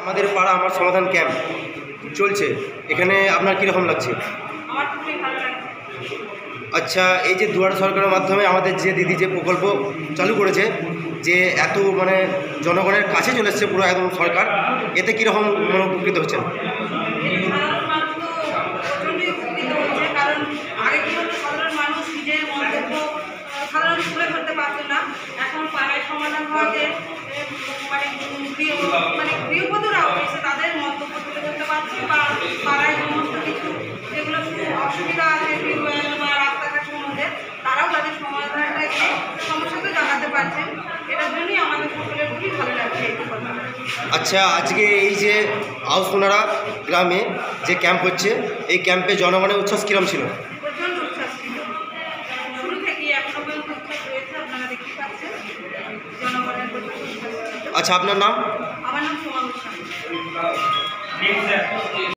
আমাদের পাড়া আমার সমাধান ক্যাম্প চলছে, এখানে আপনার কীরকম লাগছে? আমার খুবই ভালো লাগছে। আচ্ছা, এই যে দুয়ারে সরকারের মাধ্যমে আমাদের যে দিদি যে প্রকল্প চালু করেছে, যে এত মানে জনগণের কাছে চলে এসছে পুরো একদম সরকার, এতে কীরকম মানে উপকৃত হচ্ছেন? এতে সাধারণ মানুষ তো প্রচণ্ডই উপকৃত হচ্ছে, কারণ আগে কি হতো, সাধারণ মানুষ নিজের মন্তব্য সাধারণ তুলে ধরতে পারতো না। এখন পাড়ায় সমাধান হওয়াতে গৃহবধূরাও এসে তাদের মন্তব্য তুলে ধরতে পারছে, বা পাড়ায় সমস্ত কিছু যেগুলো অসুবিধা আছে টিউবওয়েল বা রাস্তাঘাট সম্বন্ধে, তারাও তাদের সমাধানটাকে সমস্যাকে জানাতে পারছেন। এটার জন্যই আমাদের সকলের খুবই ভালো লাগছে এই কথা। আচ্ছা, আজকে এই যে আউসপুনারা গ্রামে যে ক্যাম্প হচ্ছে, এই ক্যাম্পে জনগণের উচ্ছ্বাস কীরকম ছিল? প্রচণ্ড উচ্ছ্বাস ছিল, শুরু থেকেই এখনো পর্যন্ত উচ্ছ্বাস রয়েছে, আপনারা দেখতে পাচ্ছেন জনগণের প্রচুর উচ্ছ্বাস ছিল। আচ্ছা, আপনার নাম? আমার নাম সোমা গোস্বামী।